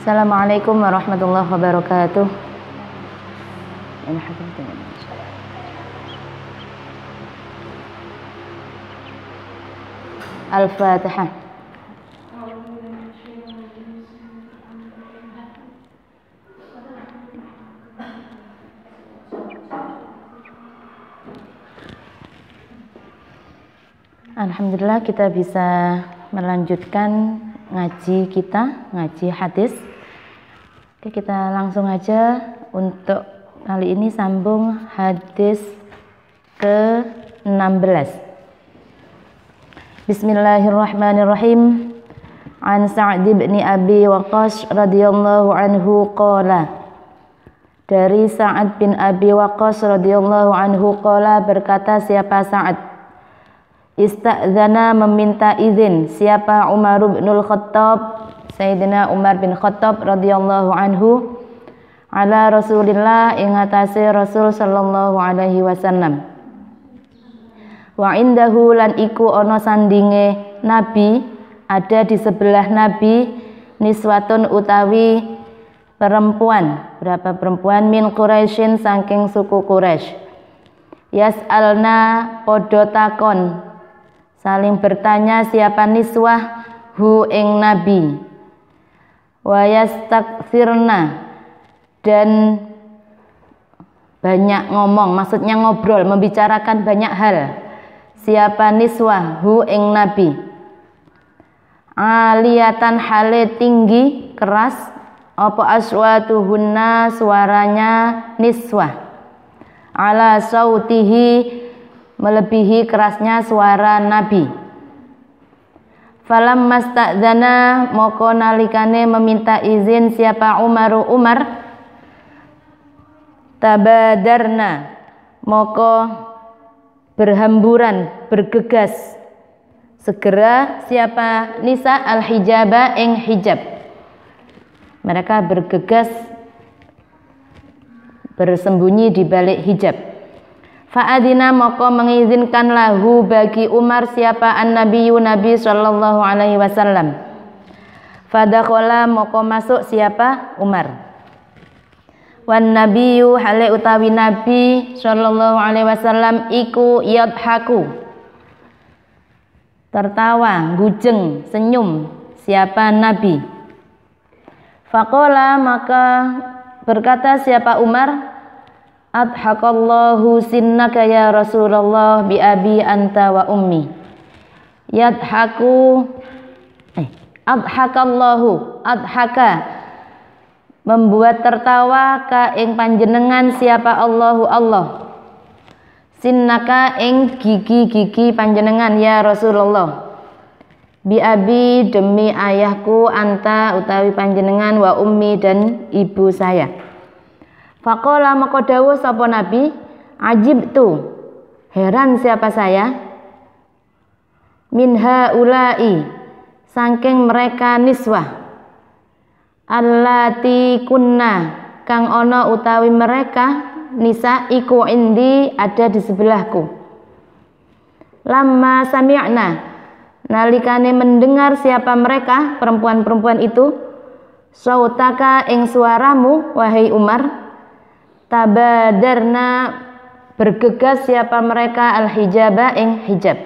Assalamualaikum warahmatullahi wabarakatuh. Al-Fatihah. Alhamdulillah kita bisa melanjutkan ngaji hadis. Oke, kita langsung aja untuk kali ini sambung hadis ke-16. Bismillahirrahmanirrahim. An Sa'd bin Abi Waqqas radhiyallahu anhu qala. Dari Sa'ad bin Abi Waqqas radhiyallahu anhu qala, berkata siapa Sa'ad, ista'dzana meminta izin siapa Umar bin Khattab, Sayyidina Umar bin Khattab radhiyallahu anhu, ala Rasulillah ing atase Rasul sallallahu alaihi wasallam. Wa indahu lan iku ana sandinge Nabi, ada di sebelah Nabi, niswatun utawi perempuan. Berapa perempuan? Min Quraisyin saking suku Quraisy. Yas'alna podo takon, saling bertanya siapa niswah hu ing Nabi. Wa yastakthirna, dan banyak ngomong, maksudnya ngobrol, membicarakan banyak hal. Siapa niswah hu ing Nabi. Aliyatan hale tinggi keras, apa aswatuhunna suaranya niswah. Ala sautihi melebihi kerasnya suara Nabi. Falam masta'dzana moko nalikane meminta izin siapa Umar, tabadarna moko berhamburan, bergegas segera siapa nisa al-hijaba ing hijab. Mereka bergegas bersembunyi di balik hijab. Fa'adina moko mengizinkan lahu bagi Umar siapa an-nabiyyu Nabi sallallahu alaihi wasallam. Fadakhala moko masuk siapa Umar. Wan nabiyyu hale utawi Nabi sallallahu alaihi wasallam iku yadhaku, tertawa, gujeng, senyum siapa Nabi. Faqala maka berkata siapa Umar, adhakallahu sinnaka ya Rasulullah bi abi anta wa ummi. Yadhaku adhakallahu, adhaka membuat tertawa ka ing panjenengan siapa Allahu Allah. Sinnaka ing gigi-gigi panjenengan ya Rasulullah. Bi abi demi ayahku, anta utawi panjenengan, wa ummi dan ibu saya. Faqala maka dawuh sapa Nabi, ajibtu, heran siapa saya, min haula'i saking mereka niswah, allati kunna kang ana utawi mereka nisa iku indi ada di sebelahku. Lamma sami'na nalikane mendengar siapa mereka perempuan-perempuan itu, sautaka ing suaramu wahai Umar, tabadarna bergegas siapa mereka al-hijaba ing hijab.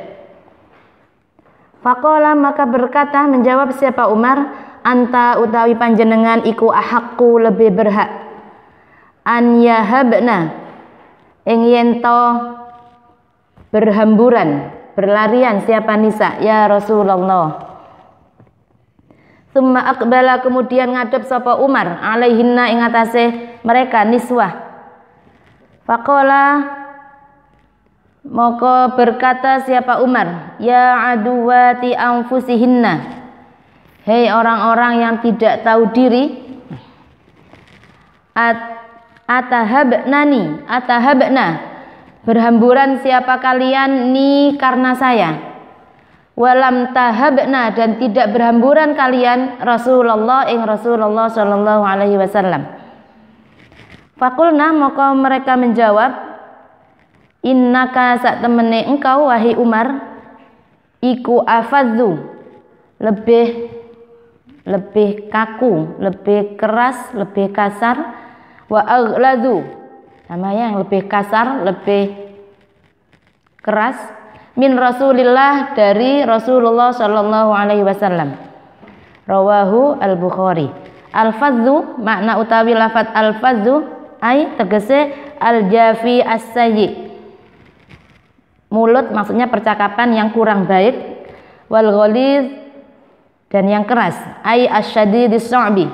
Faqala maka berkata menjawab siapa Umar, anta utawi panjenengan iku ahakku lebih berhak an yahabna ing yento berhamburan, berlarian siapa nisa ya Rasulullah. Summa aqbala kemudian ngadep sapa Umar alaihinna ing atase mereka niswah. Faqala maka berkata siapa Umar, ya aduwati anfusihinna, hei orang-orang yang tidak tahu diri, atahabna berhamburan siapa kalian ni karena saya, walam tahabna dan tidak berhamburan kalian Rasulullah ing Rasulullah sallallahu alaihi wasallam. Fakulna maka mereka menjawab, innaka sak temene engkau wahai Umar iku afadzu lebih lebih kaku, lebih keras, lebih kasar. Wa aghladu, sama yang lebih kasar, lebih keras, min Rasulillah, dari Rasulullah sallallahu alaihi wasallam. Rawahu al-Bukhari. Al-fadzu, makna utawi lafaz al-fadzu ai tegese al-jafi as-sayyi, mulut maksudnya percakapan yang kurang baik, wal ghalidz, dan yang keras, ai asyadidis su'bi,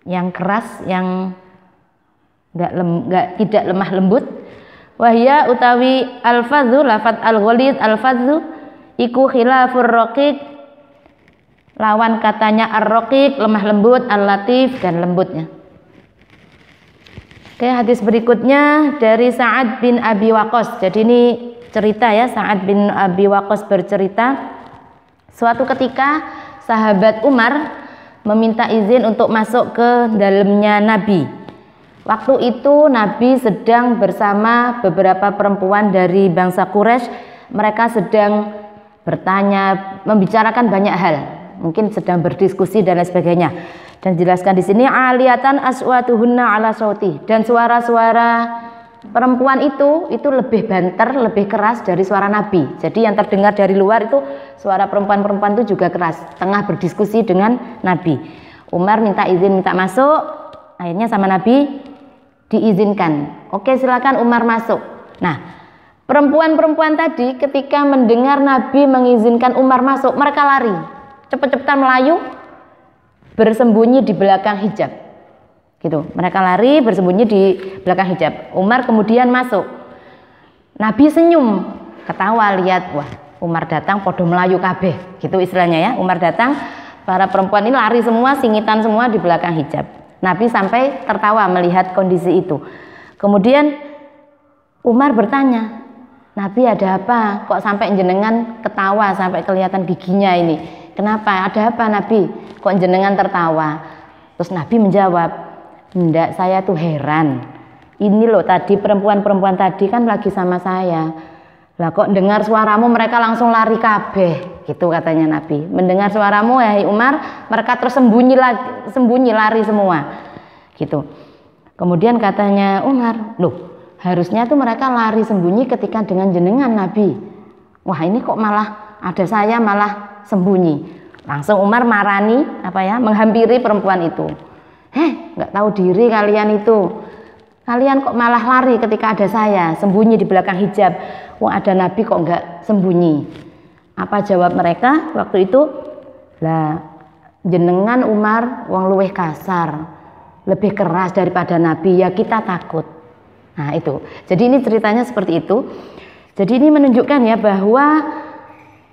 yang keras, yang tidak lemah lembut. Wahya utawi al-fadzu, lafaz al-ghalidz, al-fadzu iku khilafur raqiq, lawan katanya ar-raqiq, lemah lembut, al-latif, dan lembutnya. Oke, hadis berikutnya dari Sa'ad bin Abi Waqqas. Jadi ini cerita ya, Sa'ad bin Abi Waqqas bercerita, suatu ketika sahabat Umar meminta izin untuk masuk ke dalamnya Nabi. Waktu itu Nabi sedang bersama beberapa perempuan dari bangsa Quraisy. Mereka sedang bertanya, membicarakan banyak hal, mungkin sedang berdiskusi dan lain sebagainya. Dan dijelaskan di sini aliyatan aswatuhunna ala sauti, dan suara-suara perempuan itu lebih banter, lebih keras dari suara Nabi. Jadi yang terdengar dari luar itu suara perempuan-perempuan itu juga keras, tengah berdiskusi dengan Nabi. Umar minta izin, minta masuk, akhirnya sama Nabi diizinkan. Oke, silakan Umar masuk. Nah, perempuan-perempuan tadi ketika mendengar Nabi mengizinkan Umar masuk, mereka lari, cepet-cepetan melayu, bersembunyi di belakang hijab. Gitu, mereka lari bersembunyi di belakang hijab. Umar kemudian masuk. Nabi senyum, ketawa lihat, wah Umar datang podo melayu kabeh, gitu istilahnya ya. Umar datang, para perempuan ini lari semua, singitan semua di belakang hijab. Nabi sampai tertawa melihat kondisi itu. Kemudian Umar bertanya, Nabi ada apa? Kok sampai jenengan ketawa sampai kelihatan giginya ini? Kenapa? Ada apa Nabi? Kok jenengan tertawa? Terus Nabi menjawab, enggak, saya tuh heran. Ini loh tadi perempuan-perempuan tadi kan lagi sama saya. Lah kok dengar suaramu mereka langsung lari kabeh, gitu katanya Nabi. Mendengar suaramu ya Umar, mereka terus sembunyi lari semua. Gitu. Kemudian katanya Umar, loh harusnya tuh mereka lari sembunyi ketika dengan jenengan Nabi. Wah ini kok malah ada saya malah sembunyi. Langsung Umar marani, menghampiri perempuan itu. Nggak tahu diri kalian itu. Kalian kok malah lari ketika ada saya, sembunyi di belakang hijab. Wah ada Nabi kok nggak sembunyi. Apa jawab mereka waktu itu? Lah jenengan Umar wong luweh kasar, lebih keras daripada Nabi, ya kita takut. Nah itu. Jadi ini ceritanya seperti itu. Jadi ini menunjukkan ya bahwa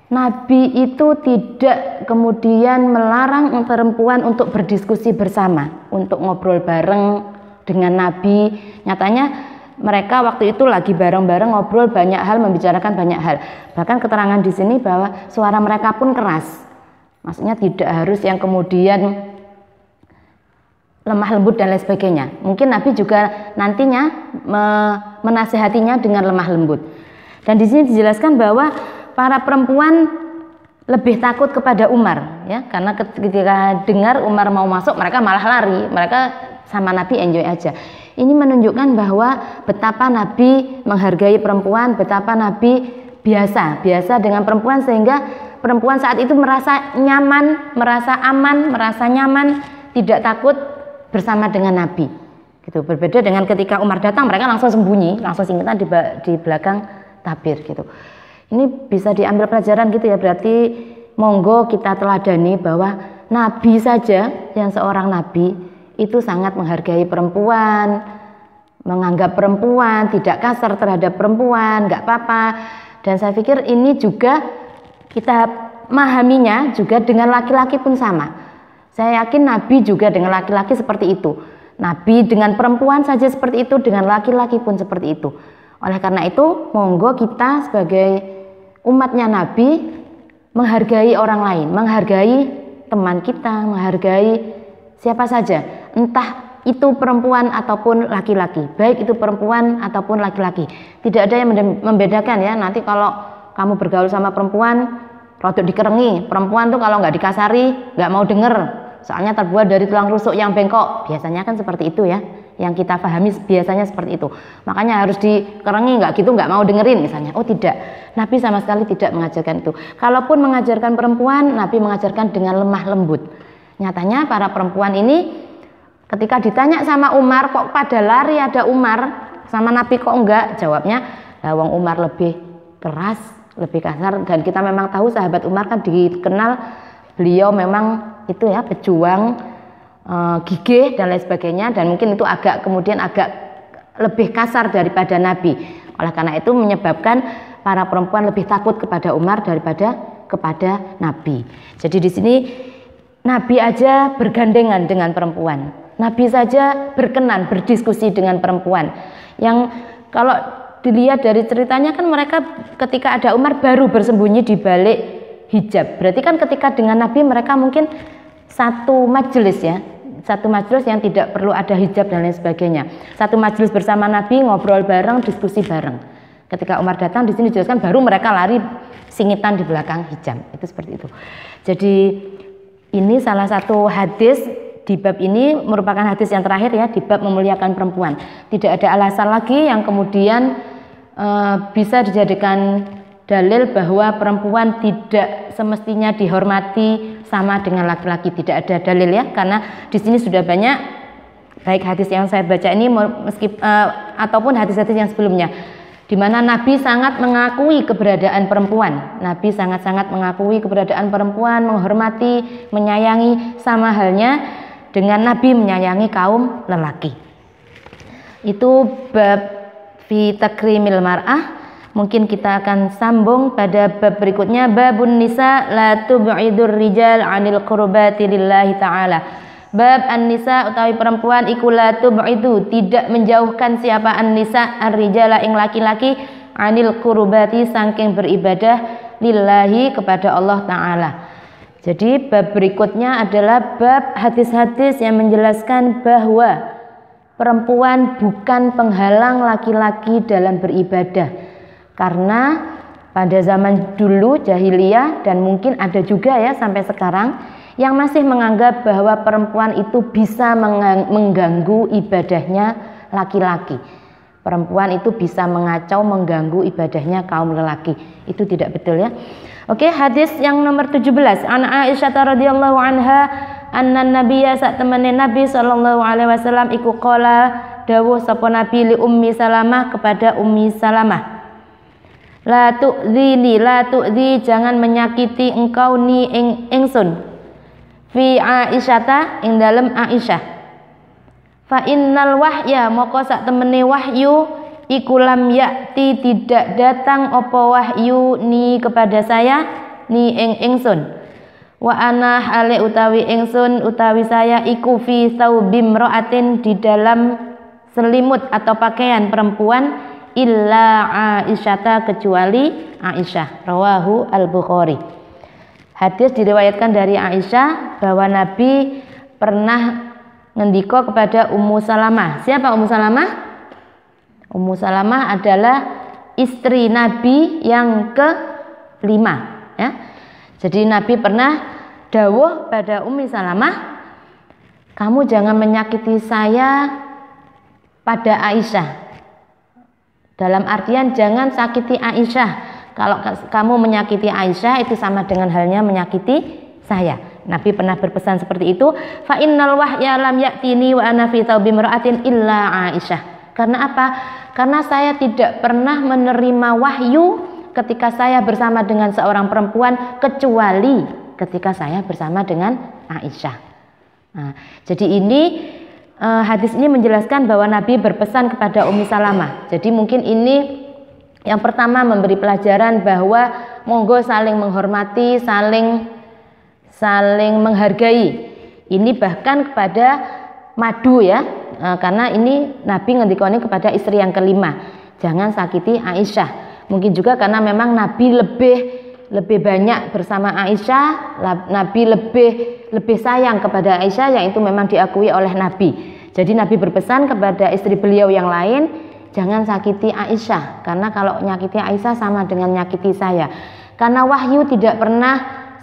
Nabi itu tidak kemudian melarang perempuan untuk berdiskusi bersama, untuk ngobrol bareng dengan Nabi. Nyatanya mereka waktu itu lagi bareng-bareng ngobrol banyak hal, membicarakan banyak hal. Bahkan keterangan di sini bahwa suara mereka pun keras. Maksudnya tidak harus yang kemudian lemah lembut dan lain sebagainya. Mungkin Nabi juga nantinya menasihatinya dengan lemah lembut. Dan di sini dijelaskan bahwa para perempuan lebih takut kepada Umar, ya, karena ketika dengar Umar mau masuk, mereka malah lari, mereka sama Nabi enjoy aja. Ini menunjukkan bahwa betapa Nabi menghargai perempuan, betapa Nabi biasa dengan perempuan, sehingga perempuan saat itu merasa nyaman, merasa aman, merasa nyaman, tidak takut bersama dengan Nabi. Gitu. Berbeda dengan ketika Umar datang, mereka langsung sembunyi, langsung singitan di belakang tabir gitu. Ini bisa diambil pelajaran gitu ya, berarti monggo kita teladani bahwa Nabi saja yang seorang Nabi itu sangat menghargai perempuan, menganggap perempuan, tidak kasar terhadap perempuan, nggak apa-apa. Dan saya pikir ini juga kita memahaminya juga dengan laki-laki pun sama. Saya yakin Nabi juga dengan laki-laki seperti itu. Nabi dengan perempuan saja seperti itu, dengan laki-laki pun seperti itu. Oleh karena itu, monggo kita sebagai umatnya Nabi menghargai orang lain, menghargai teman kita, menghargai siapa saja, entah itu perempuan ataupun laki-laki, baik itu perempuan ataupun laki-laki. Tidak ada yang membedakan ya. Nanti kalau kamu bergaul sama perempuan, rodok dikerengi. Perempuan tuh kalau nggak dikasari nggak mau denger, soalnya terbuat dari tulang rusuk yang bengkok. Biasanya kan seperti itu ya, yang kita pahami biasanya seperti itu. Makanya harus dikerengi, nggak gitu nggak mau dengerin misalnya. Oh tidak, Nabi sama sekali tidak mengajarkan itu. Kalaupun mengajarkan perempuan, Nabi mengajarkan dengan lemah lembut. Nyatanya para perempuan ini ketika ditanya sama Umar, kok pada lari ada Umar, sama Nabi kok enggak? Jawabnya, Wong Umar lebih keras, lebih kasar. Dan kita memang tahu sahabat Umar kan dikenal beliau memang itu ya pejuang, gigih dan lain sebagainya. Dan mungkin itu kemudian agak lebih kasar daripada Nabi. Oleh karena itu menyebabkan para perempuan lebih takut kepada Umar daripada kepada Nabi. Jadi di sini Nabi aja bergandengan dengan perempuan. Nabi saja berkenan berdiskusi dengan perempuan. Yang kalau dilihat dari ceritanya kan mereka ketika ada Umar baru bersembunyi di balik hijab. Berarti kan ketika dengan Nabi mereka mungkin satu majelis ya. Satu majelis yang tidak perlu ada hijab dan lain sebagainya. Satu majelis bersama Nabi, ngobrol bareng, diskusi bareng. Ketika Umar datang di sini dijelaskan baru mereka lari singitan di belakang hijab. Itu seperti itu. Jadi ini salah satu hadis di bab ini merupakan hadis yang terakhir ya, di bab memuliakan perempuan. Tidak ada alasan lagi yang kemudian bisa dijadikan dalil bahwa perempuan tidak semestinya dihormati sama dengan laki-laki. Tidak ada dalil ya, karena di sini sudah banyak baik hadis yang saya baca ini ataupun hadis-hadis yang sebelumnya, di mana Nabi sangat mengakui keberadaan perempuan. Nabi sangat-sangat mengakui keberadaan perempuan, menghormati, menyayangi, sama halnya dengan Nabi menyayangi kaum lelaki. Itu bab fi takrimil mar'ah. Mungkin kita akan sambung pada bab berikutnya, babun nisa la tub'idur rijal 'anil qurbati lillahi ta'ala. Bab an-nisa utawi perempuan iku la tub'idu, tidak menjauhkan siapa an-nisa ar-rijala ing laki-laki 'anil qurbati saking beribadah lillahi kepada Allah taala. Jadi bab berikutnya adalah bab hadis-hadis yang menjelaskan bahwa perempuan bukan penghalang laki-laki dalam beribadah. Karena pada zaman dulu jahiliyah dan mungkin ada juga ya sampai sekarang yang masih menganggap bahwa perempuan itu bisa mengganggu ibadahnya laki-laki. Perempuan itu bisa mengacau, mengganggu ibadahnya kaum lelaki. Itu tidak betul ya. Oke, hadis yang nomor 17. An Aisyah radhiyallahu anha anna nabiyya sak temene Nabi sallallahu alaihi wasallam iku qala dawuh sapa Nabi li Ummi Salamah kepada Ummi Salamah. La tu'dhini, la tu'dhi, jangan menyakiti engkau ni ingsun. Fi Aisyata, ing dalem Aisyah. Fa innal wahya, moko sak temene wahyu iku lam yakti, tidak datang opo wahyu ni kepada saya ni ingsun. Wa ana hale utawi ingsun utawi saya iku fi saubim ro'atin, di dalam selimut atau pakaian perempuan, illa Aisyata, kecuali Aisyah. Rawahu al-Bukhari. Hadis diriwayatkan dari Aisyah bahwa Nabi pernah ngendika kepada Ummu Salamah. Siapa Ummu Salamah? Ummu Salamah adalah istri Nabi yang ke-5 ya. Jadi Nabi pernah dawuh pada Ummi Salamah, kamu jangan menyakiti saya pada Aisyah. Dalam artian jangan sakiti Aisyah. Kalau kamu menyakiti Aisyah itu sama dengan halnya menyakiti saya. Nabi pernah berpesan seperti itu. Fa innal wahya lam ya'tini wa ana fi thawbi mar'atin illa Aisyah. Karena apa? Karena saya tidak pernah menerima wahyu ketika saya bersama dengan seorang perempuan kecuali ketika saya bersama dengan Aisyah. Nah, jadi ini hadis ini menjelaskan bahwa Nabi berpesan kepada Ummi Salamah. Jadi mungkin ini yang pertama memberi pelajaran bahwa monggo saling menghormati, saling menghargai. Ini bahkan kepada madu ya, karena ini Nabi ngendikane kepada istri yang ke-5, jangan sakiti Aisyah. Mungkin juga karena memang Nabi lebih banyak bersama Aisyah, Nabi lebih sayang kepada Aisyah, yang itu memang diakui oleh Nabi. Jadi Nabi berpesan kepada istri beliau yang lain, jangan sakiti Aisyah, karena kalau nyakiti Aisyah sama dengan nyakiti saya. Karena wahyu tidak pernah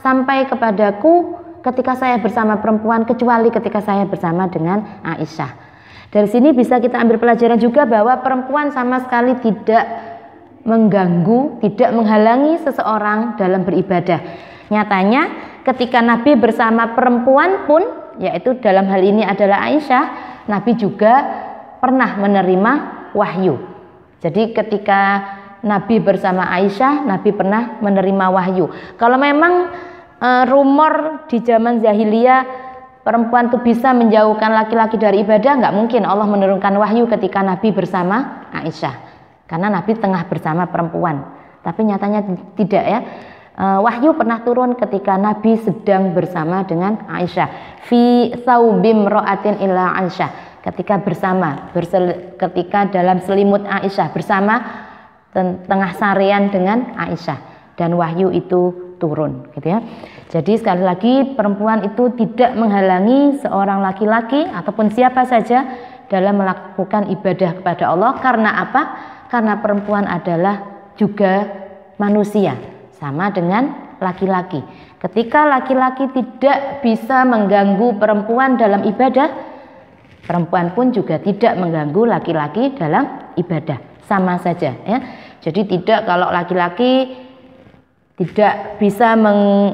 sampai kepadaku ketika saya bersama perempuan kecuali ketika saya bersama dengan Aisyah. Dari sini bisa kita ambil pelajaran juga bahwa perempuan sama sekali tidak mengganggu, tidak menghalangi seseorang dalam beribadah. Nyatanya ketika Nabi bersama perempuan pun, yaitu dalam hal ini adalah Aisyah, Nabi juga pernah menerima wahyu. Jadi ketika Nabi bersama Aisyah, Nabi pernah menerima wahyu. Kalau memang rumor di zaman jahiliyah perempuan itu bisa menjauhkan laki-laki dari ibadah, nggak mungkin Allah menurunkan wahyu ketika Nabi bersama Aisyah, karena Nabi tengah bersama perempuan. Tapi nyatanya tidak ya. Wahyu pernah turun ketika Nabi sedang bersama dengan Aisyah. Fi saubim ro'atin illa Aisyah, ketika bersama, ketika dalam selimut Aisyah, bersama tengah sarian dengan Aisyah, dan wahyu itu turun, gitu ya. Jadi sekali lagi perempuan itu tidak menghalangi seorang laki-laki ataupun siapa saja dalam melakukan ibadah kepada Allah. Karena apa? Karena perempuan adalah juga manusia, sama dengan laki-laki. Ketika laki-laki tidak bisa mengganggu perempuan dalam ibadah, perempuan pun juga tidak mengganggu laki-laki dalam ibadah, sama saja ya. Jadi tidak, kalau laki-laki tidak bisa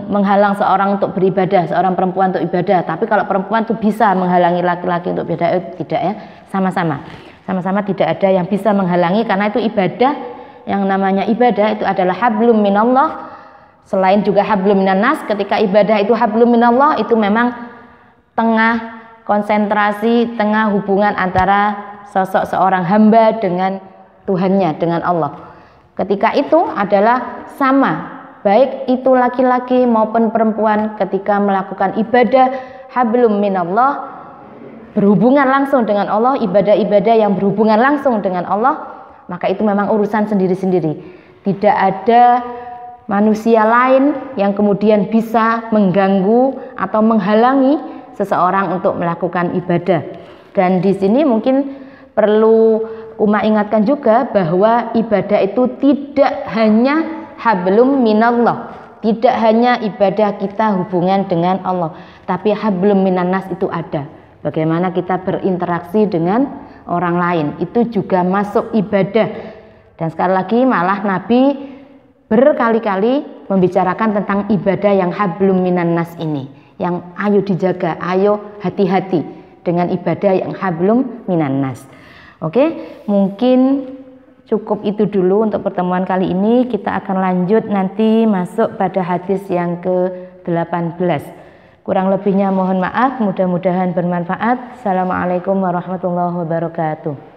menghalang seorang untuk beribadah, seorang perempuan untuk ibadah, tapi kalau perempuan itu bisa menghalangi laki-laki untuk beribadah, tidak ya, sama-sama tidak ada yang bisa menghalangi, karena itu ibadah. Yang namanya ibadah itu adalah hablum minallah, selain juga hablum minannas. Ketika ibadah itu hablum minallah, itu memang tengah konsentrasi, tengah hubungan antara sosok seorang hamba dengan Tuhannya, dengan Allah. Ketika itu adalah sama, baik itu laki-laki maupun perempuan, ketika melakukan ibadah hablum minallah, berhubungan langsung dengan Allah, ibadah-ibadah yang berhubungan langsung dengan Allah, maka itu memang urusan sendiri-sendiri. Tidak ada manusia lain yang kemudian bisa mengganggu atau menghalangi seseorang untuk melakukan ibadah. Dan di sini mungkin perlu Uma ingatkan juga bahwa ibadah itu tidak hanya hablum minallah, tidak hanya ibadah kita hubungan dengan Allah, tapi hablum minannas itu ada. Bagaimana kita berinteraksi dengan orang lain, itu juga masuk ibadah. Dan sekali lagi malah Nabi berkali-kali membicarakan tentang ibadah yang hablum minannas ini, yang ayo dijaga, ayo hati-hati dengan ibadah yang hablum minannas. Oke, mungkin cukup itu dulu untuk pertemuan kali ini. Kita akan lanjut nanti masuk pada hadis yang ke-18. Kurang lebihnya mohon maaf, mudah-mudahan bermanfaat. Assalamualaikum warahmatullahi wabarakatuh.